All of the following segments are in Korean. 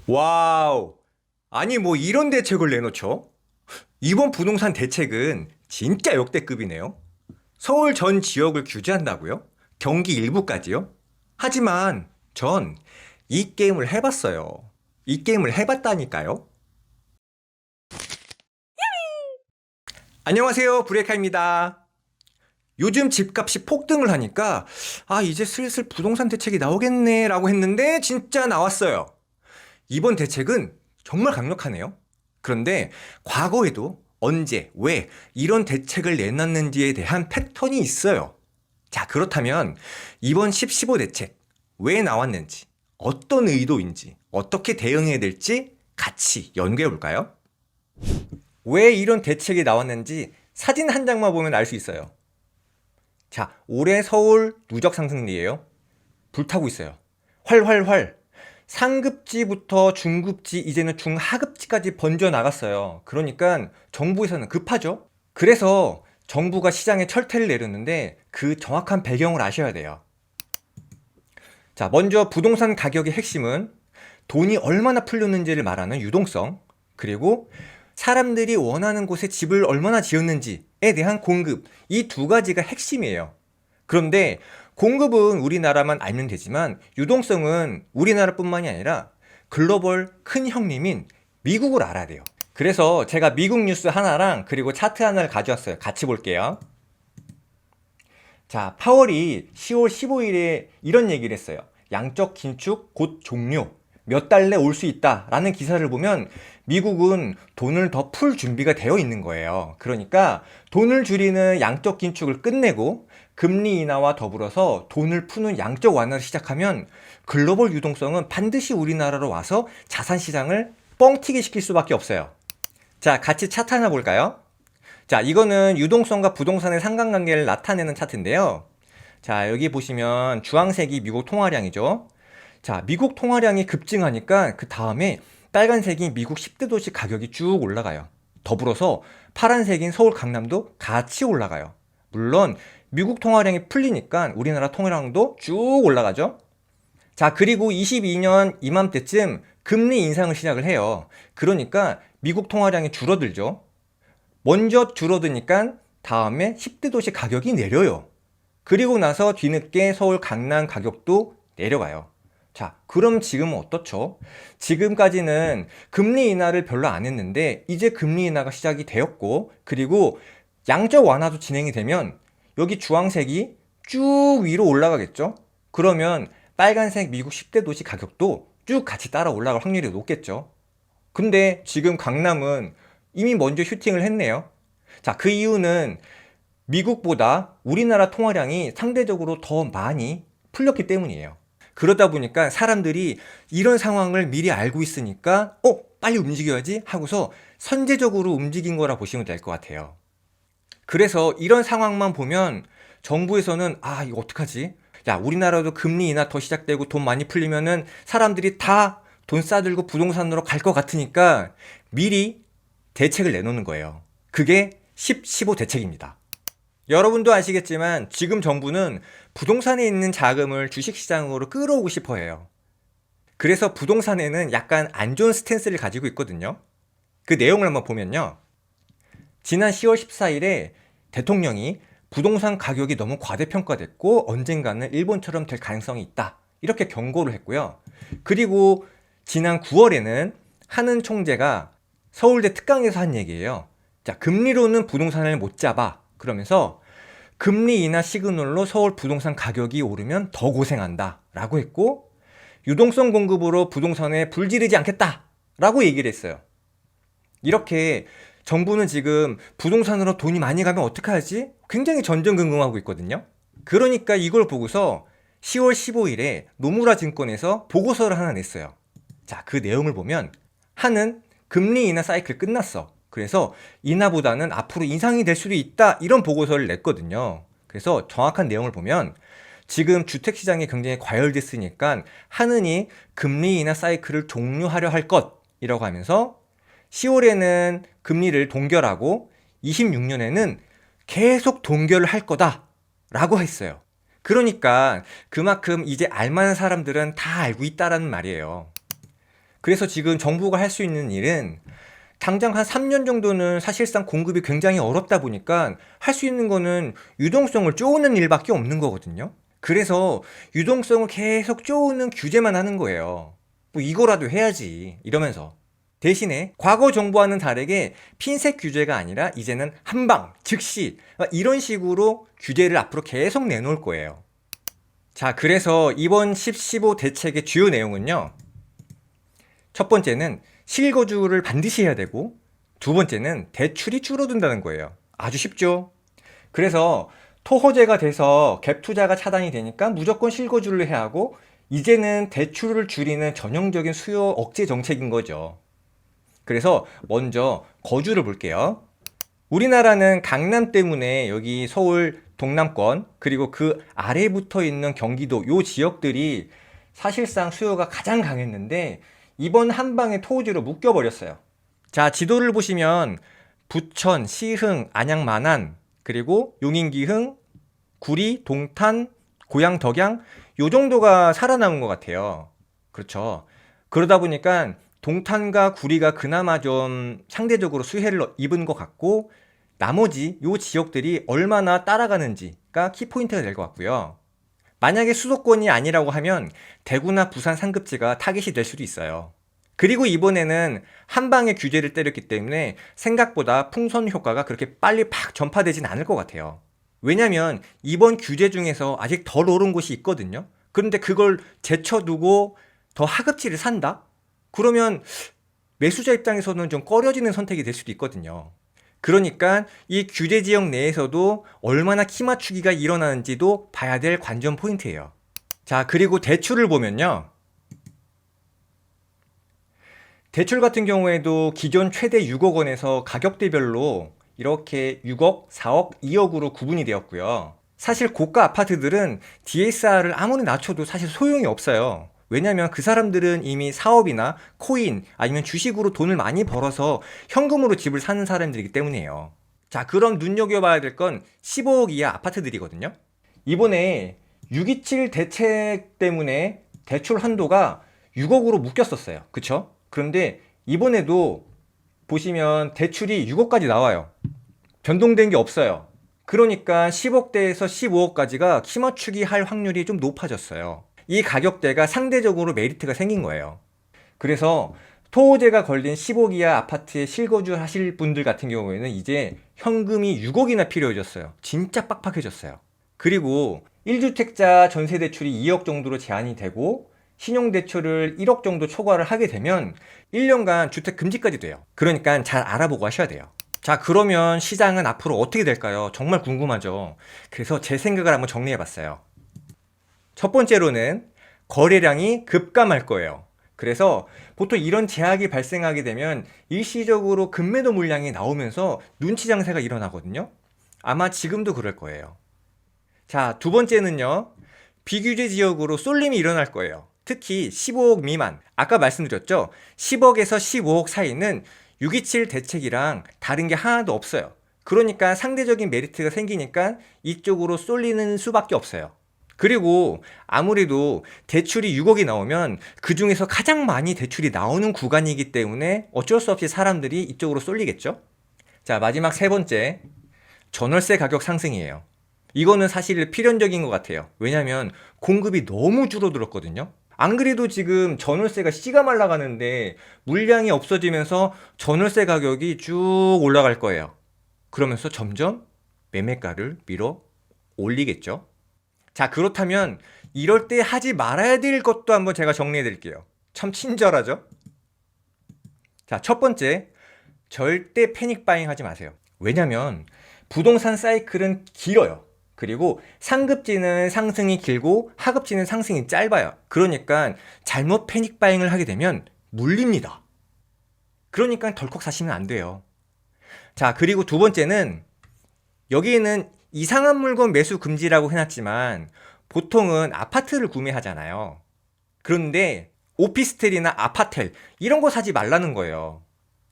와우. 아니, 뭐 이런 대책을 내놓죠? 이번 부동산 대책은 진짜 역대급이네요. 서울 전 지역을 규제한다고요? 경기 일부까지요? 하지만 전 이 게임을 해봤어요. 이 게임을 해봤다니까요. 안녕하세요, 브레이카입니다. 요즘 집값이 폭등을 하니까 이제 슬슬 부동산 대책이 나오겠네라고 했는데 진짜 나왔어요. 이번 대책은 정말 강력하네요. 그런데 과거에도 언제, 왜 이런 대책을 내놨는지에 대한 패턴이 있어요. 자, 그렇다면 이번 10.15 대책 왜 나왔는지, 어떤 의도인지, 어떻게 대응해야 될지 같이 연구해 볼까요? 왜 이런 대책이 나왔는지 사진 한 장만 보면 알 수 있어요. 자, 올해 서울 누적 상승률이에요. 불타고 있어요. 활활활. 상급지부터 중급지, 이제는 중하급지까지 번져 나갔어요. 그러니까 정부에서는 급하죠. 그래서 정부가 시장에 철퇴를 내렸는데 그 정확한 배경을 아셔야 돼요. 자, 먼저 부동산 가격의 핵심은 돈이 얼마나 풀렸는지를 말하는 유동성, 그리고 사람들이 원하는 곳에 집을 얼마나 지었는지에 대한 공급, 이 두 가지가 핵심이에요. 그런데 공급은 우리나라만 알면 되지만 유동성은 우리나라뿐만이 아니라 글로벌 큰 형님인 미국을 알아야 돼요. 그래서 제가 미국 뉴스 하나랑 그리고 차트 하나를 가져왔어요. 같이 볼게요. 자, 파월이 10월 15일에 이런 얘기를 했어요. 양적 긴축 곧 종료. 몇 달 내 올 수 있다 라는 기사를 보면 미국은 돈을 더 풀 준비가 되어 있는 거예요. 그러니까 돈을 줄이는 양적 긴축을 끝내고 금리 인하와 더불어서 돈을 푸는 양적 완화를 시작하면 글로벌 유동성은 반드시 우리나라로 와서 자산 시장을 뻥튀기 시킬 수밖에 없어요. 자, 같이 차트 하나 볼까요? 자, 이거는 유동성과 부동산의 상관관계를 나타내는 차트인데요. 자, 여기 보시면 주황색이 미국 통화량이죠. 자, 미국 통화량이 급증하니까 그 다음에 빨간색이 미국 10대 도시 가격이 쭉 올라가요. 더불어서 파란색인 서울 강남도 같이 올라가요. 물론 미국 통화량이 풀리니까 우리나라 통화량도 쭉 올라가죠. 자, 그리고 22년 이맘때쯤 금리 인상을 시작을 해요. 그러니까 미국 통화량이 줄어들죠. 먼저 줄어드니까 다음에 10대 도시 가격이 내려요. 그리고 나서 뒤늦게 서울 강남 가격도 내려가요. 자, 그럼 지금은 어떻죠? 지금까지는 금리 인하를 별로 안 했는데 이제 금리 인하가 시작이 되었고, 그리고 양적 완화도 진행이 되면 여기 주황색이 쭉 위로 올라가겠죠? 그러면 빨간색 미국 10대 도시 가격도 쭉 같이 따라 올라갈 확률이 높겠죠? 근데 지금 강남은 이미 먼저 슈팅을 했네요. 자, 그 이유는 미국보다 우리나라 통화량이 상대적으로 더 많이 풀렸기 때문이에요. 그러다 보니까 사람들이 이런 상황을 미리 알고 있으니까 빨리 움직여야지 하고서 선제적으로 움직인 거라 보시면 될 것 같아요. 그래서 이런 상황만 보면 정부에서는 이거 어떡하지? 야, 우리나라도 금리 인하 더 시작되고 돈 많이 풀리면은 사람들이 다 돈 싸들고 부동산으로 갈 것 같으니까 미리 대책을 내놓는 거예요. 그게 10.15 대책입니다. 여러분도 아시겠지만 지금 정부는 부동산에 있는 자금을 주식시장으로 끌어오고 싶어 해요. 그래서 부동산에는 약간 안 좋은 스탠스를 가지고 있거든요. 그 내용을 한번 보면요. 지난 10월 14일에 대통령이 부동산 가격이 너무 과대평가됐고 언젠가는 일본처럼 될 가능성이 있다. 이렇게 경고를 했고요. 그리고 지난 9월에는 한은 총재가 서울대 특강에서 한 얘기예요. 자, 금리로는 부동산을 못 잡아. 그러면서 금리 인하 시그널로 서울 부동산 가격이 오르면 더 고생한다 라고 했고, 유동성 공급으로 부동산에 불지르지 않겠다 라고 얘기를 했어요. 이렇게 정부는 지금 부동산으로 돈이 많이 가면 어떡하지? 굉장히 전전긍긍하고 있거든요. 그러니까 이걸 보고서 10월 15일에 노무라 증권에서 보고서를 하나 냈어요. 자, 그 내용을 보면 한은 금리 인하 사이클 끝났어. 그래서 인하보다는 앞으로 인상이 될 수도 있다. 이런 보고서를 냈거든요. 그래서 정확한 내용을 보면 지금 주택시장이 굉장히 과열됐으니까 한은이 금리 인하 사이클을 종료하려 할 것이라고 하면서 10월에는 금리를 동결하고 26년에는 계속 동결을 할 거다 라고 했어요. 그러니까 그만큼 이제 알만한 사람들은 다 알고 있다라는 말이에요. 그래서 지금 정부가 할 수 있는 일은 당장 한 3년 정도는 사실상 공급이 굉장히 어렵다 보니까 할 수 있는 거는 유동성을 쪼우는 일밖에 없는 거거든요. 그래서 유동성을 계속 쪼우는 규제만 하는 거예요. 뭐 이거라도 해야지 이러면서. 대신에 과거 정부와는 다르게 핀셋 규제가 아니라 이제는 한방, 즉시 이런 식으로 규제를 앞으로 계속 내놓을 거예요. 자, 그래서 이번 10.15 대책의 주요 내용은요. 첫 번째는 실거주를 반드시 해야 되고, 두 번째는 대출이 줄어든다는 거예요. 아주 쉽죠? 그래서 토호제가 돼서 갭 투자가 차단이 되니까 무조건 실거주를 해야 하고, 이제는 대출을 줄이는 전형적인 수요 억제 정책인 거죠. 그래서 먼저 거주를 볼게요. 우리나라는 강남 때문에 여기 서울 동남권 그리고 그 아래 붙어 있는 경기도 요 지역들이 사실상 수요가 가장 강했는데 이번 한방에 토호지로 묶여버렸어요. 자, 지도를 보시면 부천, 시흥, 안양, 만안 그리고 용인기흥, 구리, 동탄, 고양, 덕양 요 정도가 살아남은 것 같아요. 그렇죠. 그러다 보니까 동탄과 구리가 그나마 좀 상대적으로 수혜를 입은 것 같고 나머지 요 지역들이 얼마나 따라가는지가 키포인트가 될 것 같고요. 만약에 수도권이 아니라고 하면 대구나 부산 상급지가 타깃이 될 수도 있어요. 그리고 이번에는 한방에 규제를 때렸기 때문에 생각보다 풍선 효과가 그렇게 빨리 팍 전파되진 않을 것 같아요. 왜냐면 이번 규제 중에서 아직 덜 오른 곳이 있거든요. 그런데 그걸 제쳐두고 더 하급지를 산다? 그러면 매수자 입장에서는 좀 꺼려지는 선택이 될 수도 있거든요. 그러니까 이 규제 지역 내에서도 얼마나 키 맞추기가 일어나는지도 봐야 될 관전 포인트예요. 자, 그리고 대출을 보면요. 대출 같은 경우에도 기존 최대 6억 원에서 가격대별로 이렇게 6억, 4억, 2억으로 구분이 되었고요. 사실 고가 아파트들은 DSR을 아무리 낮춰도 사실 소용이 없어요. 왜냐면 그 사람들은 이미 사업이나 코인 아니면 주식으로 돈을 많이 벌어서 현금으로 집을 사는 사람들이기 때문이에요. 자, 그럼 눈여겨봐야 될 건 15억 이하 아파트들이거든요. 이번에 627 대책 때문에 대출 한도가 6억으로 묶였었어요. 그쵸? 그런데 이번에도 보시면 대출이 6억까지 나와요. 변동된 게 없어요. 그러니까 10억대에서 15억까지가 키 맞추기 할 확률이 좀 높아졌어요. 이 가격대가 상대적으로 메리트가 생긴 거예요. 그래서 토호제가 걸린 10억 이하 아파트에 실거주 하실 분들 같은 경우에는 이제 현금이 6억이나 필요해졌어요. 진짜 빡빡해졌어요. 그리고 1주택자 전세대출이 2억 정도로 제한이 되고 신용대출을 1억 정도 초과를 하게 되면 1년간 주택 금지까지 돼요. 그러니까 잘 알아보고 하셔야 돼요. 자, 그러면 시장은 앞으로 어떻게 될까요? 정말 궁금하죠. 그래서 제 생각을 한번 정리해봤어요. 첫 번째로는 거래량이 급감할 거예요. 그래서 보통 이런 제약이 발생하게 되면 일시적으로 급매도 물량이 나오면서 눈치 장세가 일어나거든요. 아마 지금도 그럴 거예요. 자, 두 번째는요. 비규제 지역으로 쏠림이 일어날 거예요. 특히 15억 미만. 아까 말씀드렸죠. 10억에서 15억 사이는 627 대책이랑 다른 게 하나도 없어요. 그러니까 상대적인 메리트가 생기니까 이쪽으로 쏠리는 수밖에 없어요. 그리고 아무래도 대출이 6억이 나오면 그 중에서 가장 많이 대출이 나오는 구간이기 때문에 어쩔 수 없이 사람들이 이쪽으로 쏠리겠죠? 자, 마지막 세 번째. 전월세 가격 상승이에요. 이거는 사실 필연적인 것 같아요. 왜냐면 공급이 너무 줄어들었거든요. 안 그래도 지금 전월세가 씨가 말라가는데 물량이 없어지면서 전월세 가격이 쭉 올라갈 거예요. 그러면서 점점 매매가를 밀어 올리겠죠. 자, 그렇다면 이럴 때 하지 말아야 될 것도 한번 제가 정리해 드릴게요. 참 친절하죠? 자, 첫 번째, 절대 패닉 바잉 하지 마세요. 왜냐면 부동산 사이클은 길어요. 그리고 상급지는 상승이 길고 하급지는 상승이 짧아요. 그러니까 잘못 패닉 바잉을 하게 되면 물립니다. 그러니까 덜컥 사시면 안 돼요. 자, 그리고 두 번째는 여기에는 이상한 물건 매수 금지라고 해놨지만 보통은 아파트를 구매하잖아요. 그런데 오피스텔이나 아파텔 이런 거 사지 말라는 거예요.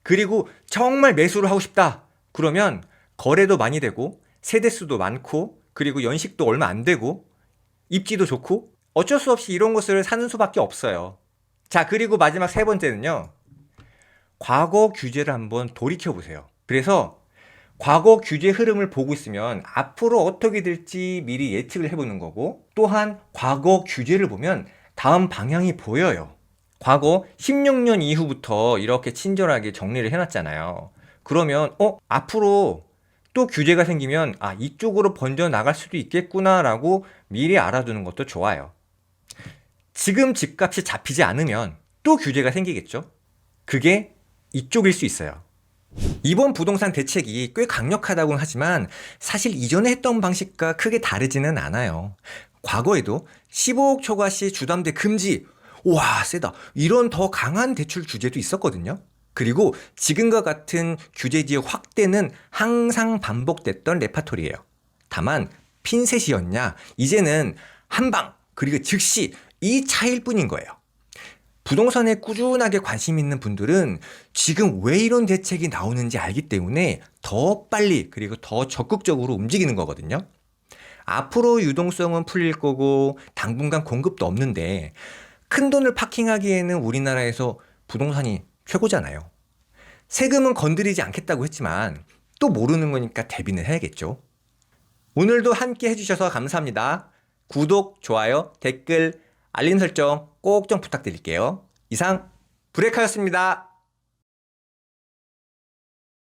그리고 정말 매수를 하고 싶다. 그러면 거래도 많이 되고 세대수도 많고 그리고 연식도 얼마 안 되고 입지도 좋고 어쩔 수 없이 이런 것을 사는 수밖에 없어요. 자, 그리고 마지막 세 번째는요. 과거 규제를 한번 돌이켜 보세요. 그래서 과거 규제 흐름을 보고 있으면 앞으로 어떻게 될지 미리 예측을 해보는 거고, 또한 과거 규제를 보면 다음 방향이 보여요. 과거 16년 이후부터 이렇게 친절하게 정리를 해놨잖아요. 그러면 앞으로 또 규제가 생기면 이쪽으로 번져 나갈 수도 있겠구나라고 미리 알아두는 것도 좋아요. 지금 집값이 잡히지 않으면 또 규제가 생기겠죠. 그게 이쪽일 수 있어요. 이번 부동산 대책이 꽤 강력하다고는 하지만 사실 이전에 했던 방식과 크게 다르지는 않아요. 과거에도 15억 초과시 주담대 금지, 와 세다, 이런 더 강한 대출 규제도 있었거든요. 그리고 지금과 같은 규제 지역 확대는 항상 반복됐던 레파토리예요. 다만 핀셋이었냐, 이제는 한방 그리고 즉시 이 차이일 뿐인 거예요. 부동산에 꾸준하게 관심 있는 분들은 지금 왜 이런 대책이 나오는지 알기 때문에 더 빨리 그리고 더 적극적으로 움직이는 거거든요. 앞으로 유동성은 풀릴 거고 당분간 공급도 없는데 큰 돈을 파킹하기에는 우리나라에서 부동산이 최고잖아요. 세금은 건드리지 않겠다고 했지만 또 모르는 거니까 대비는 해야겠죠. 오늘도 함께 해주셔서 감사합니다. 구독, 좋아요, 댓글, 알림 설정 꼭 좀 부탁드릴게요. 이상 브레이카였습니다.